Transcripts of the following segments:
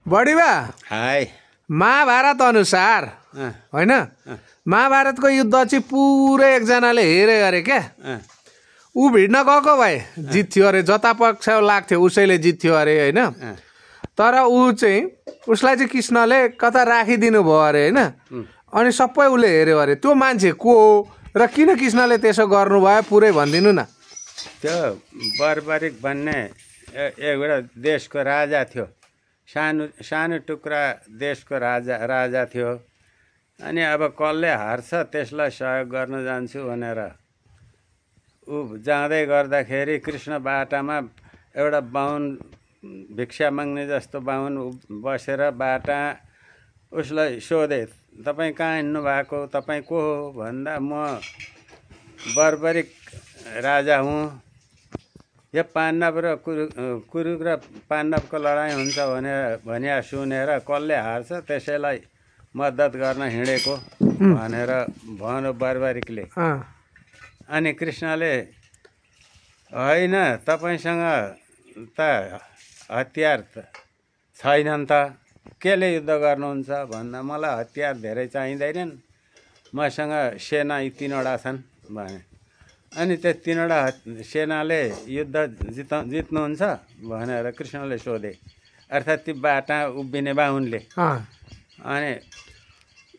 बढीबा हाय महाभारत अनुसार होइन महाभारतको युद्ध चाहिँ पुरै एकजनाले हेरे अरे क्या ऊ भिड्न गएको भए जित्थ्यो अरे जता पक्ष लाग्थ्यो उसैले जित्थ्यो अरे होइन तर ऊ चाहिँ उसलाई चाहिँ कृष्णले कता राखिदिनु भयो अरे होइन अनि सबै उसले हेऱ्यो अरे त्यो मान्छे को हो र किन कृष्णले त्यसो गर्नुभयो पुरै भनिदिनु न। त्यो बर्बरिक भन्ने एउटा देशको राजा थियो, सानो सानो टुक्रा देशको राजा थियो। अनि अब कसले हार्छ त्यसलाई सहयोग गर्न जान्छु भनेर ऊ जाँदै गर्दाखेरि कृष्ण बाटामा एउटा बाहुन भिक्षा माग्ने जस्तो बाहुन बसेर बाटा उसलाई सोधे, तपाईँ कहाँ हिँड्नु भएको, तपाईँ को हो भन्दा म बर्बरिक राजा हुँ, यो पाण्डव र कुरुक र पाण्डवको लडाइँ हुन्छ भने सुनेर कसले हार्छ त्यसैलाई मद्दत गर्न हिँडेको भनेर भन्यो बर्बरिकले। अनि कृष्णले होइन तपाईँसँग त हतियार छैनन् त केले युद्ध गर्नुहुन्छ भन्दा मलाई हतियार धेरै चाहिँदैनन्, मसँग सेना यी 3वटा छन् भने। अनि त्यो 3वटा सेनाले युद्ध जित्नुहुन्छ भनेर कृष्णले सोधे, अर्थात् ती बाटा उभिने बाहुनले। अनि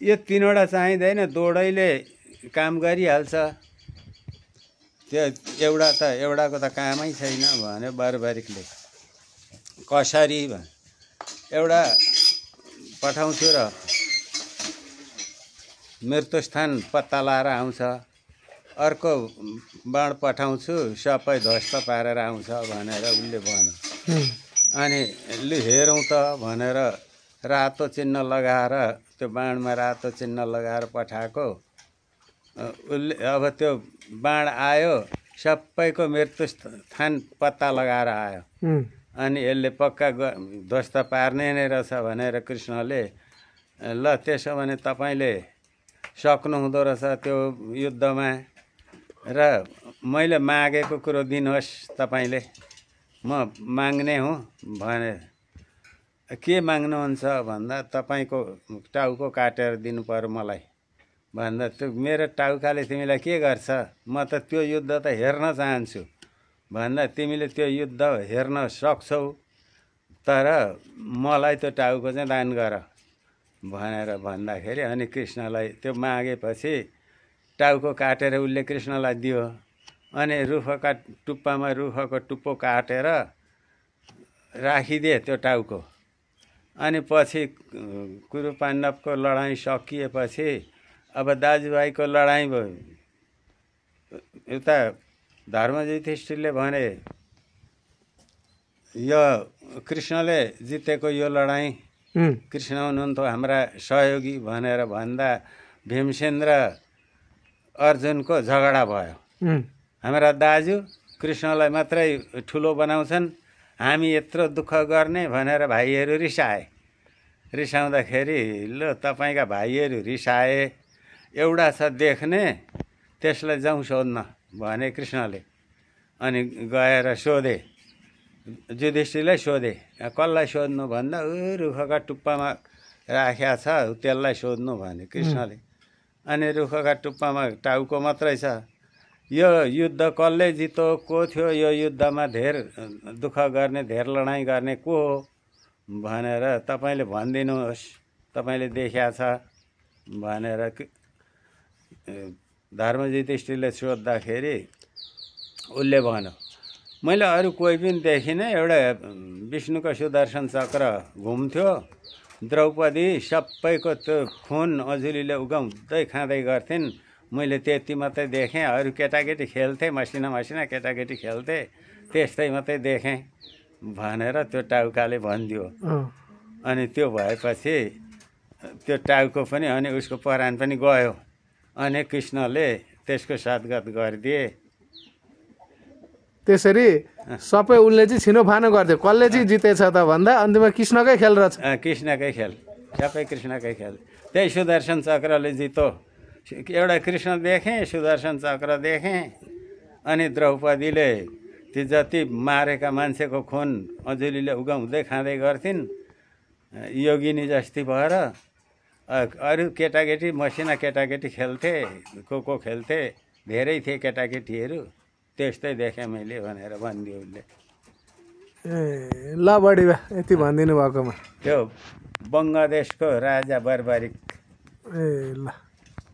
यो 3वटा चाहिँदैन, दौडैले काम गरिहाल्छ, त्यो एउटाको त कामै छैन भन्यो बर्बरिकले। कसरी भने एउटा पठाउँछु र मृत्युस्थान पत्ता लाएर आउँछ, अर्को बाण पठाउँछु सबै ध्वस्त पारेर आउँछ भनेर उसले भन्यो। अनि लु हेरौँ त भनेर रातो चिन्ह लगाएर त्यो बाणमा रातो चिन्ह लगाएर पठाएको उसले। अब त्यो बाण आयो सबैको मृत्युस्थान पत्ता लगाएर आयो। अनि यसले पक्का ध्वस्त पार्ने नै रहेछ भनेर कृष्णले ल त्यसो भने तपाईँले सक्नुहुँदो रहेछ त्यो युद्धमा र मैले मागेको कुरो दिनुहोस् तपाईँले, म माग्ने हुँ भने। के माग्नुहुन्छ भन्दा तपाईँको टाउको काटेर दिनु पर्यो मलाई भन्दा, त्यो मेरो टाउकाले तिमीलाई के गर्छ, म त त्यो युद्ध त हेर्न चाहन्छु भन्दा तिमीले त्यो युद्ध हेर्न सक्छौ तर मलाई त्यो टाउको चाहिँ दान गर भनेर भन्दाखेरि अनि कृष्णलाई त्यो मागेपछि टाउको काटेर उसले कृष्णलाई दियो। अनि रुखका टुप्पामा रुखको टुप्पो काटेर राखिदिए त्यो टाउको। अनि पछि कुरु पाण्डवको लडाइँ सकिएपछि अब दाजुभाइको लडाइँ भयो। उता धर्मयुधिष्ठिरले भने यो कृष्णले जितेको यो लडाइँ कृष्ण हुनुहुन्थ्यो हाम्रा सहयोगी भनेर भन्दा भीमसेन र अर्जुनको झगडा भयो। हाम्रा दाजु कृष्णलाई मात्रै ठुलो बनाउँछन्, हामी यत्रो दुःख गर्ने भनेर भाइहरू रिसाउँदाखेरि ल तपाईँका भाइहरू रिसाए, एउटा छ देख्ने त्यसलाई जाउँ सोध्न भने कृष्णले। अनि गएर सोधे, युधिष्ठिरलाई सोधे, कसलाई सोध्नु भन्दा रुखका टुप्पामा राखेको छ त्यसलाई सोध्नु भने कृष्णले। अनि रुखका टुप्पामा टाउको मात्रै छ, यो युद्ध कसले जितो, को थियो यो युद्धमा धेर दुःख गर्ने धेर लडाइँ गर्ने को हो भनेर तपाईँले भनिदिनुहोस्, तपाईँले देख्या छ भनेर धर्मयुधिष्ठिरले सोद्धाखेरि उसले भन्यो, मैले अरू कोही पनि देखिनँ, एउटा विष्णुको सुदर्शन चक्र घुम्थ्यो, द्रौपदी सबैको त्यो खुन अजुलीले उगाउँदै खाँदै गर्थिन्, मैले त्यति मात्रै देखेँ, अरू केटाकेटी खेल्थे, मसिना केटाकेटी खेल्थे, त्यस्तै मात्रै देखेँ भनेर त्यो टाउकाले भनिदियो। अनि त्यो भएपछि त्यो टाउको पनि अनि उसको परान पनि गयो। अनि कृष्णले त्यसको साथगत गरिदिए। त्यसरी सबै उनले चाहिँ छिनोफानो गर्थ्यो, कसले चाहिँ जितेछ त भन्दा अन्तिममा कृष्णकै खेल रहेछ। कृष्णकै खेल, सबै कृष्णकै खेल। त्यही सुदर्शन चक्रले जितो। एउटा कृष्ण देखेँ, सुदर्शन चक्र देखेँ। अनि द्रौपदीले ती जति मारेका मान्छेको खुन अजुलीले उगाउँदै खाँदै गर्थिन् योगिनी जस्ती भएर अरू केटाकेटी मसिना केटाकेटी खेल्थे को खेल्थे धेरै थिए केटाकेटीहरू त्यस्तै देखेँ मैले भनेर भनिदियो उसले ए ल बढी बा यति भनिदिनु भएकोमा त्यो बङ्गलादेशको राजा बर्बरिक ए ल